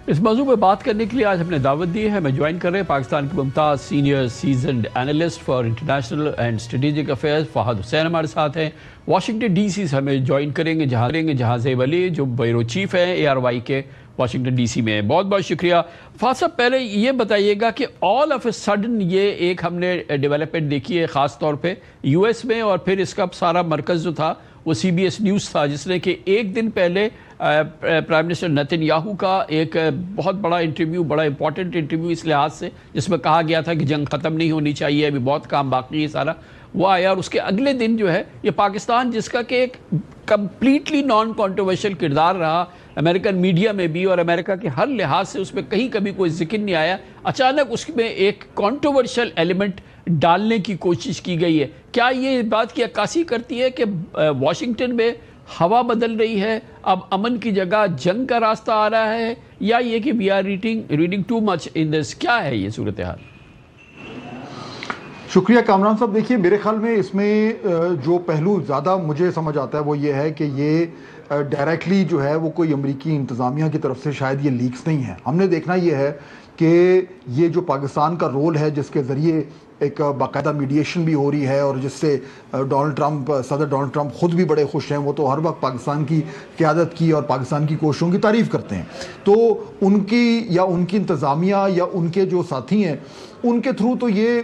اس موضوع پہ بات کرنے کے لیے آج ہم نے دعوت دی ہے. ہمیں جوائن کر رہے ہیں پاکستان کے ممتاز senior seasoned analyst for international and strategic affairs Fahad Hussain ہمارے ساتھ ہیں. واشنگٹن ڈی سی سے ہمیں جوائن کریں گے جہاں زیب علی جو بیورو چیف ہیں ARY کے واشنگٹن ڈی سی میں. بہت بہت شکریہ. فہد صاحب پہلے یہ بتائیے گا کہ آل آف اے سڈن یہ ایک ہم نے ڈیولپمنٹ دیکھی ہے خاص طور پہ US میں، اور پھر اس کا سارا مرکز جو تھا وہ CBS نیوز تھا، جس نے کہ ایک دن پہلے پرائم منسٹر نتن یاہو کا ایک بہت بڑا انٹرویو، بڑا امپورٹنٹ انٹرویو اس لحاظ سے، جس میں کہا گیا تھا کہ جنگ ختم نہیں ہونی چاہیے، ابھی بہت کام باقی ہے سارا، وہ آیا. اور اس کے اگلے دن جو ہے یہ پاکستان، جس کا کہ ایک کمپلیٹلی نان کانٹروورشل کردار رہا امریکن میڈیا میں بھی، اور امریکہ کے ہر لحاظ سے اس میں کہیں کبھی کوئی ذکر نہیں آیا، اچانک اس میں ایک کانٹروورشل ایلیمنٹ ڈالنے کی کوشش کی گئی ہے. کیا یہ بات کی عکاسی کرتی ہے کہ واشنگٹن میں ہوا بدل رہی ہے، اب امن کی جگہ جنگ کا راستہ آ رہا ہے، یا یہ کہ we are reading too much in this? کیا ہے یہ صورتحال؟ شکریہ کامران صاحب. دیکھیے میرے خیال میں اس میں جو پہلو زیادہ مجھے سمجھ آتا ہے وہ یہ ہے کہ یہ ڈائریکٹلی جو ہے وہ کوئی امریکی انتظامیہ کی طرف سے شاید یہ لیکس نہیں ہے. ہم نے دیکھنا یہ ہے کہ یہ جو پاکستان کا رول ہے، جس کے ذریعے ایک باقاعدہ میڈیشن بھی ہو رہی ہے، اور جس سے صدر ڈونلڈ ٹرمپ خود بھی بڑے خوش ہیں. وہ تو ہر وقت پاکستان کی قیادت کی اور پاکستان کی کوششوں کی تعریف کرتے ہیں. تو ان کی انتظامیہ یا ان کے جو ساتھی ہیں ان کے تھرو تو یہ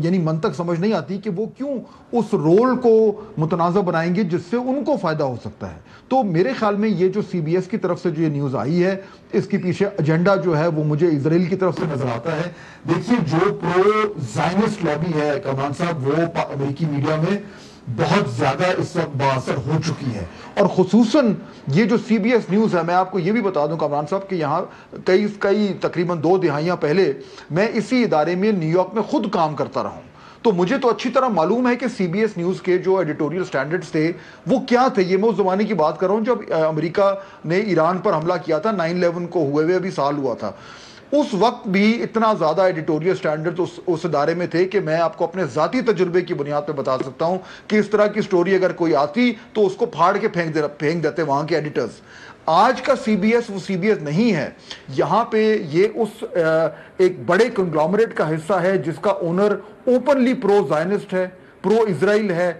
یعنی منطق سمجھ نہیں آتی کہ وہ کیوں اس رول کو متنازع بنائیں گے جس سے ان کو فائدہ ہو سکتا ہے. تو میرے خیال میں یہ جو CBS کی طرف سے جو یہ نیوز آئی ہے، اس کے پیچھے ایجنڈا جو ہے وہ مجھے اسرائیل کی طرف سے نظر آتا ہے. دیکھیے جو پرو زائنسٹ لابی ہے کمان صاحب، وہ امریکی میڈیا میں بہت زیادہ اس وقت بااثر ہو چکی ہے، اور خصوصاً یہ جو CBS نیوز ہے. میں آپ کو یہ بھی بتا دوں کامران صاحب کہ یہاں کئی تقریباً 2 دہائیاں پہلے میں اسی ادارے میں نیو یارک میں خود کام کرتا رہا ہوں، تو مجھے تو اچھی طرح معلوم ہے کہ CBS نیوز کے جو ایڈیٹوریل سٹینڈرڈز تھے وہ کیا تھے. یہ میں اس زمانے کی بات کر رہا ہوں جب امریکہ نے ایران پر حملہ کیا تھا، 9/11 کو ہوئے ابھی سال ہوا تھا. اس وقت بھی اتنا زیادہ ایڈیٹوریل سٹینڈرڈ اس ادارے میں تھے کہ میں آپ کو اپنے ذاتی تجربے کی بنیاد پہ بتا سکتا ہوں کہ اس طرح کی سٹوری اگر کوئی آتی تو اس کو پھاڑ کے پھینک دیتے وہاں کے ایڈیٹرز. آج کا CBS وہ CBS نہیں ہے. یہاں پہ یہ اس ایک بڑے کنگلومریٹ کا حصہ ہے جس کا اونر اوپنلی پرو زائنسٹ ہے، پرو اسرائیل ہے.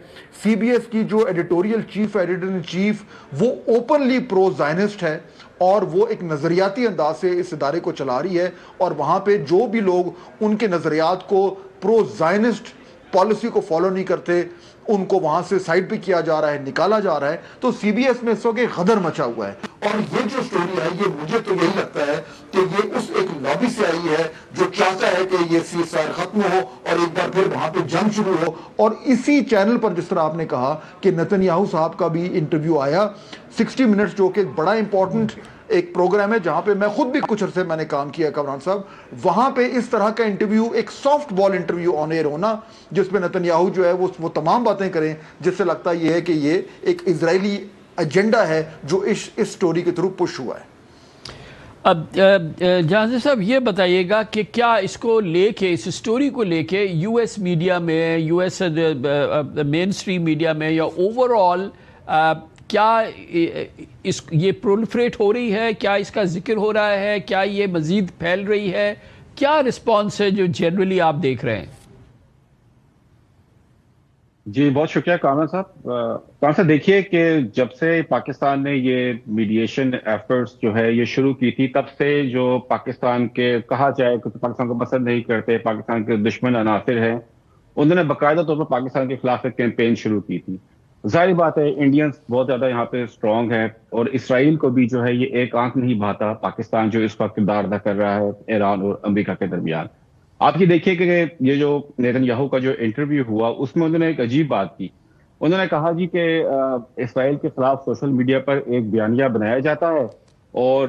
CBS کی جو editorial chief, editor in chief, وہ اوپنلی پرو زائنسٹ ہے، اور وہ ایک نظریاتی انداز سے اس ادارے کو چلا رہی ہے. اور وہاں پہ جو بھی لوگ ان کے نظریات کو، پرو زائنسٹ پالیسی کو فالو نہیں کرتے، ان کو وہاں سے سائڈ پہ کیا جا رہا ہے، نکالا جا رہا ہے. تو CBS میں اس وقت ایک غدر مچا ہوا ہے. اور یہ جو سٹوری ہے یہ مجھے تو یہی لگتا ہے کہ یہ اس ایک لابی سے آئی ہے جو چاہتا ہے کہ یہ سیزفائر ختم ہو اور ایک بار پھر وہاں پہ جنگ شروع ہو. اور اسی چینل پر جس طرح آپ نے کہا کہ نتن یاہو صاحب کا بھی انٹرویو آیا 60 منٹس، جو کہ ایک بڑا امپورٹنٹ ایک پروگرام ہے جہاں پہ میں خود بھی کچھ عرصے میں نے کام کیا ہے کامران صاحب. وہاں پہ اس طرح کا انٹرویو، ایک سافٹ بال انٹرویو آن ایئر ہونا، جس میں نتن یاہو جو ہے وہ تمام باتیں کریں، جس سے لگتا یہ ہے کہ یہ ایک اسرائیلی ایجنڈا ہے جو اس سٹوری کے تھرو پش ہوا ہے. اب جہاں صاحب یہ بتائیے گا کہ کیا اس کو لے کے، اس سٹوری کو لے کے US میڈیا میں، US مین اسٹریم میڈیا میں، یا اوور آل کیا یہ پرولفریٹ ہو رہی ہے؟ کیا اس کا ذکر ہو رہا ہے؟ کیا یہ مزید پھیل رہی ہے؟ کیا رسپانس ہے جو جنرلی آپ دیکھ رہے ہیں؟ جی بہت شکریہ کامران صاحب. کامران صاحب دیکھیے کہ جب سے پاکستان نے یہ میڈیشن ایفرٹس جو ہے یہ شروع کی تھی، تب سے جو پاکستان کے کہا جائے کہ پاکستان کو پسند نہیں کرتے، پاکستان کے دشمن عناصر ہیں، انہوں نے باقاعدہ طور پر پاکستان کے خلاف ایک کیمپین شروع کی تھی. ظاہر بات ہے انڈینز بہت زیادہ یہاں پہ اسٹرانگ ہے، اور اسرائیل کو بھی جو ہے یہ ایک آنکھ نہیں بھاتا پاکستان جو اس وقت کردار ادا کر رہا ہے ایران اور امریکہ کے درمیان. آپ یہ دیکھیے کہ یہ جو نیتن یاہو کا جو انٹرویو ہوا اس میں انہوں نے ایک عجیب بات کی. انہوں نے کہا جی کہ اسرائیل کے خلاف سوشل میڈیا پر ایک بیانیہ بنایا جاتا ہے اور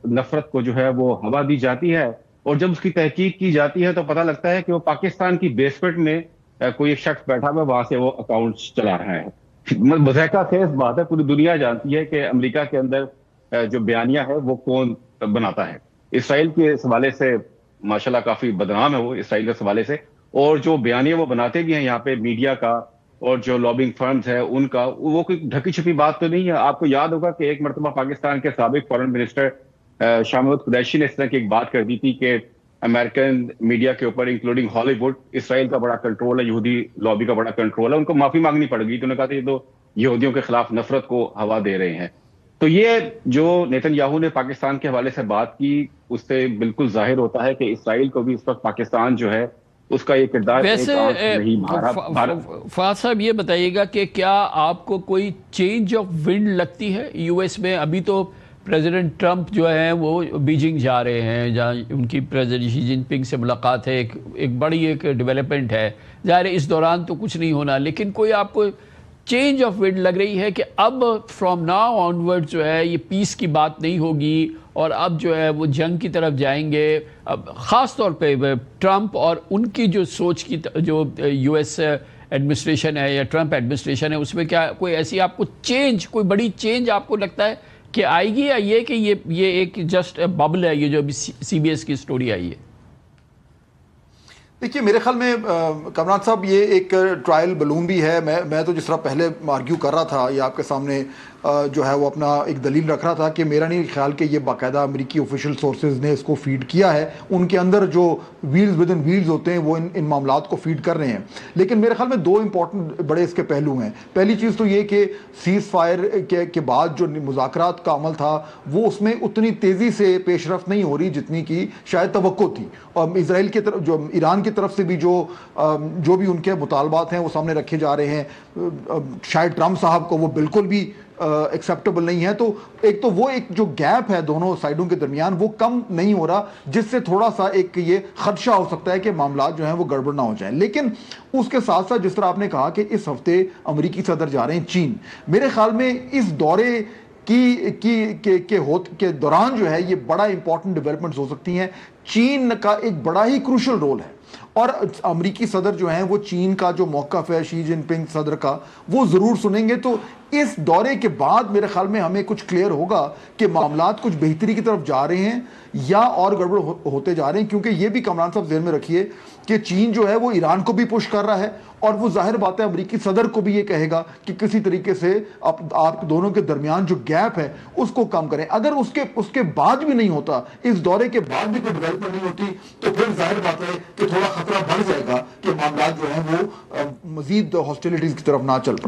نفرت کو جو ہے وہ ہوا دی جاتی ہے، اور جب اس کی تحقیق کی جاتی ہے تو پتہ لگتا ہے کہ وہ پاکستان کی بیسمنٹ میں کوئی ایک شخص بیٹھا ہوا وہاں سے وہ اکاؤنٹس چلا رہا ہے. مضحکہ خیز بات ہے، پوری دنیا جانتی ہے کہ امریکہ کے اندر جو بیانیہ ہے وہ کون بناتا ہے. اسرائیل کے حوالے سے ماشاءاللہ کافی بدنام ہے وہ اسرائیل کے حوالے سے، اور جو بیانیہ وہ بناتے بھی ہیں یہاں پہ میڈیا کا اور جو لابنگ فرمز ہے ان کا، وہ کوئی ڈھکی چھپی بات تو نہیں ہے. آپ کو یاد ہوگا کہ ایک مرتبہ پاکستان کے سابق فارن منسٹر شاہ محمود قریشی نے اس طرح کی ایک بات کر دی تھی کہ امریکن میڈیا کے اوپر انکلوڈنگ ہالی ووڈ اسرائیل کا بڑا کنٹرول ہے، یہودی لابی کا بڑا کنٹرول ہے، ان کو معافی مانگنی پڑ گئی. تو انہوں نے کہا تھا یہ تو یہودیوں کے خلاف نفرت کو ہوا دے رہے ہیں. تو یہ جو نیتن یاہو نے پاکستان کے حوالے سے بات کی، اس سے بالکل ظاہر ہوتا ہے کہ اسرائیل کو بھی اس وقت پاکستان جو ہے اس کا یہ کردار ویسے نہیں فہد صاحب یہ بتائیے گا کہ کیا آپ کو کوئی چینج آف ونڈ لگتی ہے یو ایس میں؟ ابھی تو پریزیڈنٹ ٹرمپ جو ہے وہ بیجنگ جا رہے ہیں، جہاں ان کی پریزیڈنٹ شی جن پنگ سے ملاقات ہے، ایک بڑی ایک ڈیولپمنٹ ہے. ظاہر ہے اس دوران تو کچھ نہیں ہونا، لیکن کوئی آپ کو چینج آف ونڈ لگ رہی ہے کہ اب فرام ناؤ آن ورڈ جو ہے یہ پیس کی بات نہیں ہوگی اور اب جو ہے وہ جنگ کی طرف جائیں گے؟ اب خاص طور پہ ٹرمپ اور ان کی جو سوچ کی جو یو ایس ایڈمنسٹریشن ہے یا ٹرمپ ایڈمنسٹریشن ہے، اس میں کیا کوئی ایسی آپ کو چینج، کوئی بڑی چینج آپ کو لگتا ہے کہ آئے گی، یا یہ کہ یہ ایک جسٹ ببل ہے، یہ جو ابھی سی بی ایس کی سٹوری آئی ہے؟ دیکھیے میرے خیال میں کمران صاحب یہ ایک ٹرائل بلون بھی ہے. میں تو جس طرح پہلے آرگیو کر رہا تھا یہ آپ کے سامنے جو ہے وہ اپنا ایک دلیل رکھ رہا تھا کہ میرا نہیں خیال کہ یہ باقاعدہ امریکی آفیشیل سورسز نے اس کو فیڈ کیا ہے، ان کے اندر جو ویلز ود ان ویلز ہوتے ہیں وہ ان معاملات کو فیڈ کر رہے ہیں. لیکن میرے خیال میں دو امپورٹنٹ بڑے اس کے پہلو ہیں. پہلی چیز تو یہ کہ سیز فائر کے بعد جو مذاکرات کا عمل تھا وہ اس میں اتنی تیزی سے پیش رفت نہیں ہو رہی جتنی کی شاید توقع تھی. اور اسرائیل کی طرف جو ایران کی طرف سے بھی جو بھی ان کے مطالبات ہیں وہ سامنے رکھے جا رہے ہیں، شاید ٹرمپ صاحب کو وہ بالکل بھی ایکسیپٹیبل نہیں ہے. تو ایک تو وہ ایک جو گیپ ہے دونوں سائڈوں کے درمیان وہ کم نہیں ہو رہا، جس سے تھوڑا سا ایک یہ خدشہ ہو سکتا ہے کہ معاملات جو ہیں وہ گڑبڑ نہ ہو جائیں. لیکن اس کے ساتھ ساتھ جس طرح آپ نے کہا کہ اس ہفتے امریکی صدر جا رہے ہیں چین، میرے خیال میں اس دورے کے دوران جو ہے یہ بڑا امپورٹنٹ ڈیولپمنٹس ہو سکتی ہیں. چین کا ایک بڑا ہی کروشل رول ہے اور امریکی صدر جو ہیں وہ چین کا جو موقف ہے شی جن پنگ صدر کا وہ ضرور سنیں گے. تو اس دورے کے بعد میرے خیال میں ہمیں کچھ کلیئر ہوگا کہ معاملات کچھ بہتری کی طرف جا رہے ہیں یا اور گڑبڑ ہوتے جا رہے ہیں. کیونکہ یہ بھی کمران صاحب ذہن میں رکھیے کہ چین جو ہے وہ ایران کو بھی پش کر رہا ہے اور وہ ظاہر بات ہے امریکی صدر کو بھی یہ کہے گا کہ کسی طریقے سے آپ دونوں کے درمیان جو گیپ ہے اس کو کم کریں. اگر اس کے بعد بھی نہیں ہوتا، اس دورے کے بعد بھی کوئی ڈیولپمنٹ نہیں ہوتی، تو پھر ظاہر بات ہے کہ تھوڑا خطرہ بڑھ جائے گا کہ معاملات جو ہیں وہ مزید ہاسٹیلٹیز کی طرف نہ چل پڑے.